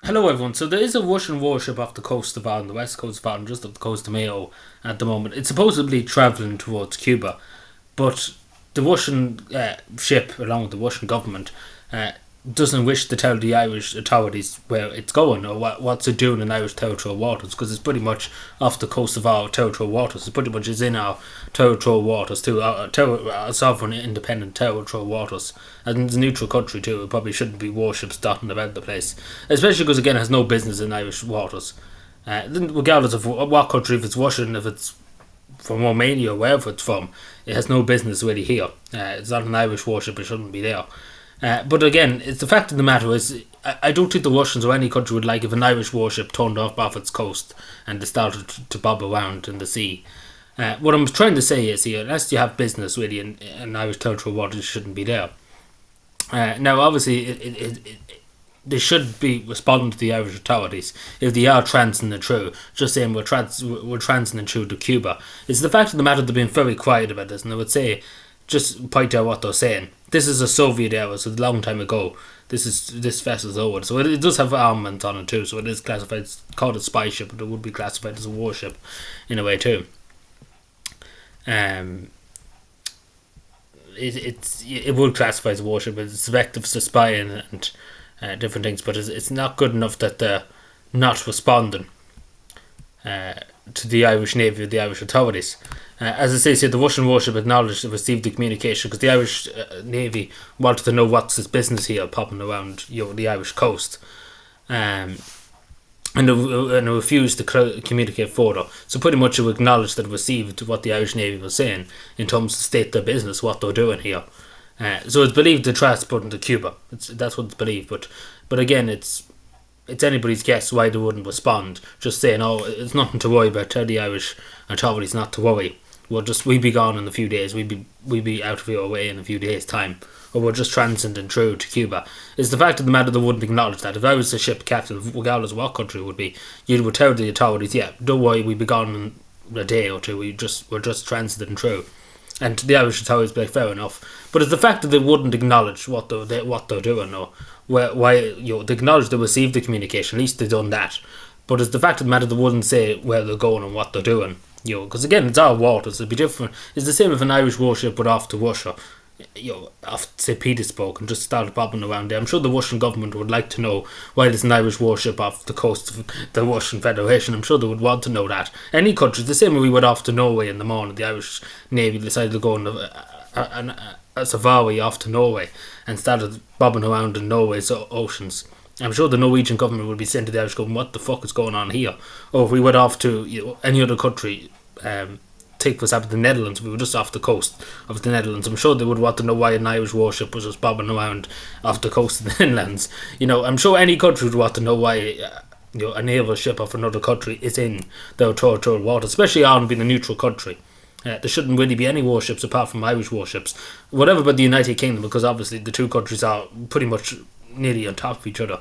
Hello everyone. So there is a Russian warship off the coast of Ireland, the west coast of Ireland, just off the coast of Mayo at the moment. It's supposedly travelling towards Cuba, but the Russian ship, along with the Russian government, uh, doesn't wish to tell the Irish authorities where it's going or what's it doing in Irish territorial waters, because it's pretty much off the coast of our territorial waters. It pretty much is in our territorial waters too, our sovereign independent territorial waters. And it's a neutral country too. It probably shouldn't be warships dotting about the place, especially because again it has no business in Irish waters. Regardless of what country, if it's Russian, if it's from Romania, wherever it's from, it has no business really here. It's not an Irish warship, it shouldn't be there. But again, it's the fact of the matter is, I don't think the Russians or any country would like if an Irish warship turned off its coast and they started to bob around in the sea. What I'm trying to say is here, unless you have business really in Irish territorial waters, it shouldn't be there. Now, obviously, they should be responding to the Irish authorities if they are transiting through. Just saying we're transiting through to Cuba. It's the fact of the matter they've been very quiet about this, and I would say, just point out what they're saying. This is a Soviet era, so a long time ago. This vessel's old, so it does have armament on it too. So it is classified, it's called a spy ship, but it would be classified as a warship in a way too. Um, it would classify as a warship, but it's effective for spying and different things. But it's not good enough that they're not responding to the Irish Navy or the Irish authorities. As it says here, the Russian warship acknowledged it received the communication because the Irish Navy wanted to know what's its business here popping around the Irish coast. And it refused to communicate further. So pretty much it acknowledged that it received what the Irish Navy was saying in terms of state their business, what they're doing here. So it's believed the transport into Cuba. That's what it's believed. But again, it's anybody's guess why they wouldn't respond. Just saying, oh, it's nothing to worry about. Tell the Irish authorities not to worry. We'll be gone in a few days. We'll be out of your way in a few days' time. Or we're just transiting through to Cuba. It's the fact of the matter they wouldn't acknowledge that. If I was a ship captain, regardless of what country it would be, you would tell the authorities, yeah, don't worry, we'll be gone in a day or two. We're just transiting through. And the Irish authorities would be like, fair enough. But it's the fact that they wouldn't acknowledge what they're doing, or why they acknowledge they received the communication. At least they've done that. But it's the fact of the matter they wouldn't say where they're going and what they're doing. Because again, it's our waters. It'd be different. It's the same if an Irish warship went off to Russia, off St. Petersburg, and just started bobbing around there. I'm sure the Russian government would like to know why there's an Irish warship off the coast of the Russian Federation. I'm sure they would want to know that. Any country, the same way we went off to Norway in the morning. The Irish Navy decided to go on a safari off to Norway and started bobbing around in Norway's oceans. I'm sure the Norwegian government would be saying to the Irish government, what the fuck is going on here? Or if we went off to any other country, take for example the Netherlands, we were just off the coast of the Netherlands, I'm sure they would want to know why an Irish warship was just bobbing around off the coast of the inlands. I'm sure any country would want to know why a naval ship of another country is in their territorial waters, especially Ireland being a neutral country. There shouldn't really be any warships apart from Irish warships. Whatever about the United Kingdom, because obviously the two countries are pretty much nearly on top of each other.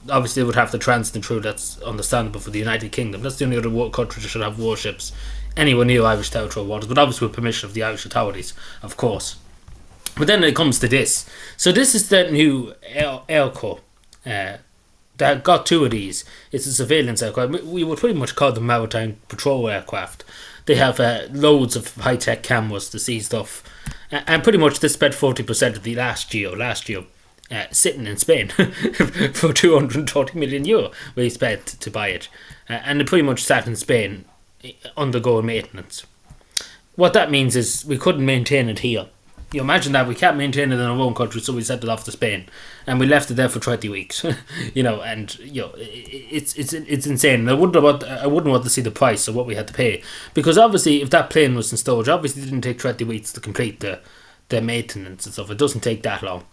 Obviously they would have to transit through. That's understandable for the United Kingdom. That's the only other country that should have warships anywhere near Irish territorial waters, but obviously with permission of the Irish authorities, of course. But then it comes to this. So this is the new airco. That got two of these. It's a surveillance aircraft. We would pretty much call them maritime patrol aircraft. They have loads of high-tech cameras to see stuff. And pretty much they spent 40% of the last year sitting in Spain for €230 million we spent to buy it. And it pretty much sat in Spain undergoing maintenance. What that means is we couldn't maintain it here. You imagine that we can't maintain it in our own country, so we sent it off to Spain, and we left it there for 20 weeks. It's insane. And I wouldn't want to see the price of what we had to pay, because obviously if that plane was in storage, obviously it didn't take 20 weeks to complete the maintenance and stuff. It doesn't take that long,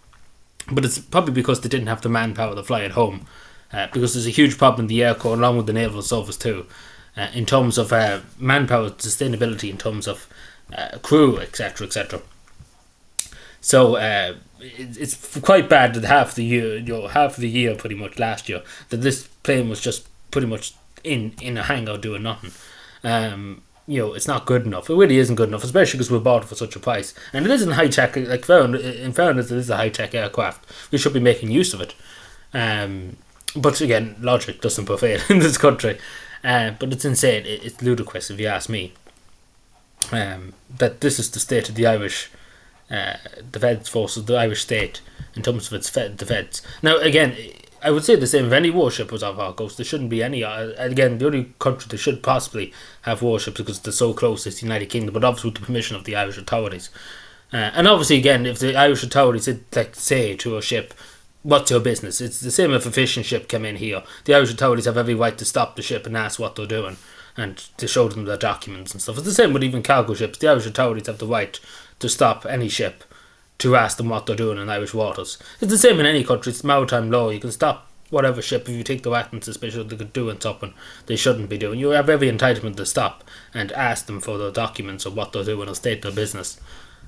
but it's probably because they didn't have the manpower to fly it home, because there's a huge problem in the Air Corps along with the Naval Service too, in terms of manpower sustainability, in terms of crew, etc., etc. So it's quite bad that half the year pretty much last year that this plane was just pretty much in a hangar doing nothing. It's not good enough. It really isn't good enough, especially because we bought it for such a price. And it isn't high tech. In fairness, it is a high tech aircraft. We should be making use of it. But again, logic doesn't prevail in this country. But it's insane. It's ludicrous, if you ask me. That this is the state of the Irish defence forces, the Irish state, in terms of its defence. Now, again, I would say the same if any warship was off our coast. There shouldn't be any. Again, the only country that should possibly have warships because they're so close is the United Kingdom, but obviously with the permission of the Irish authorities. And obviously, again, if the Irish authorities did, say to a ship, what's your business? It's the same if a fishing ship came in here. The Irish authorities have every right to stop the ship and ask what they're doing and to show them their documents and stuff. It's the same with even cargo ships. The Irish authorities have the right to stop any ship to ask them what they're doing in Irish waters. It's the same in any country. It's maritime law. You can stop whatever ship if you think they're acting suspicious, they could doing something they shouldn't be doing. You have every entitlement to stop and ask them for their documents or what they're doing or state their business.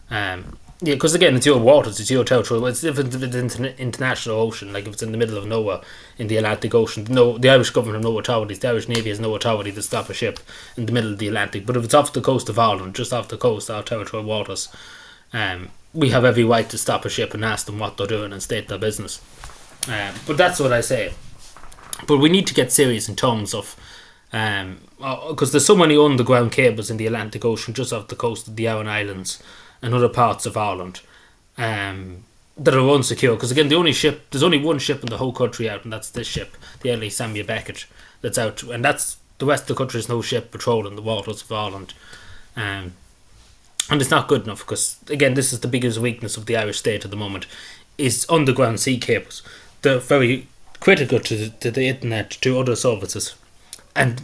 Yeah, because again, it's your waters, it's your territory. It's different if it's an international ocean, like if it's in the middle of nowhere in the Atlantic Ocean. No, the Irish government have no authorities. The Irish Navy has no authority to stop a ship in the middle of the Atlantic. But if it's off the coast of Ireland, just off the coast, our territorial waters, we have every right to stop a ship and ask them what they're doing and state their business. But that's what I say. But we need to get serious in terms of because there's so many underground cables in the Atlantic Ocean just off the coast of the Aran Islands and other parts of Ireland that are unsecure. Because again, there's only one ship in the whole country out, and that's this ship, the LA Samuel Beckett, that's out, and that's the rest of the country. There's no ship patrolling the waters of Ireland, and it's not good enough. Because again, this is the biggest weakness of the Irish state at the moment, is underground sea cables. They're very critical to the internet, to other services, and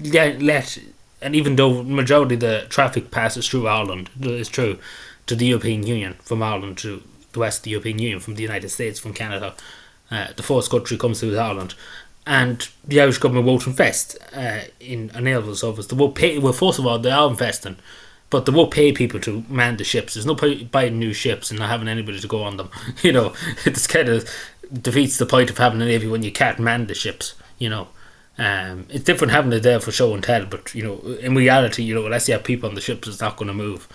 and even though majority of the traffic passes through Ireland, it's true, to the European Union, from Ireland to the rest of the European Union, from the United States, from Canada, the first country comes through Ireland, and the Irish government won't invest in a naval service. They won't pay. Well, first of all, they are investing, but they won't pay people to man the ships. There's no buying new ships and not having anybody to go on them. It's kind of defeats the point of having a navy when you can't man the ships. It's different having it there for show and tell, but in reality, unless you have people on the ships, it's not going to move.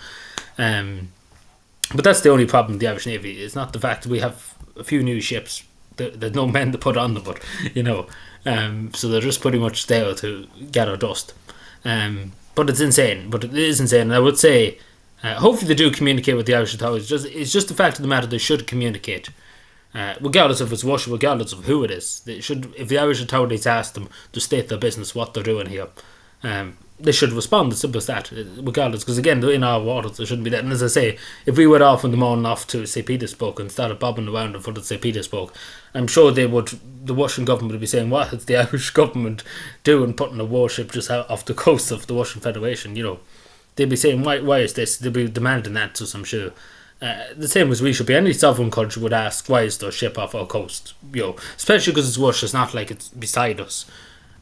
But that's the only problem with the Irish Navy. It's not the fact that we have a few new ships. There's no men to put on them, but so they're just pretty much there to gather dust. But it's insane. But it is insane. And I would say, hopefully they do communicate with the Irish authorities. It's just the fact of the matter, they should communicate. Regardless if it's Russia, regardless of who it is, they should. If the Irish authorities ask them to state their business, what they're doing here, they should respond. As simple as that, regardless. Because again, they're in our waters, there shouldn't be that. And as I say, if we went off in the morning off to St. Petersburg and started bobbing around in front of St. Petersburg, I'm sure the Russian government would be saying, "What is the Irish government doing, putting a warship just out off the coast of the Russian Federation?" They'd be saying, "Why is this?" They'd be demanding answers, I'm sure. The same as we should be. Any sovereign country would ask, why is there a ship off our coast? Especially because it's Russia. It's not like it's beside us.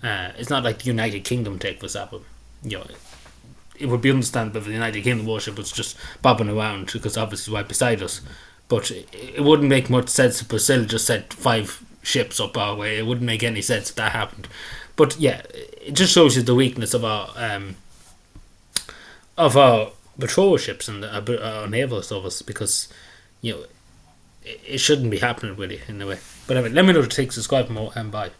It's not like the United Kingdom, take for example. It would be understandable if the United Kingdom warship was just bobbing around, because obviously it's right beside us. But it wouldn't make much sense if Brazil just sent 5 ships up our way. It wouldn't make any sense if that happened. But yeah, it just shows you the weakness of our patrol ships and our naval service, because it shouldn't be happening really in a way. But anyway, let me know what it takes. Subscribe more, and bye.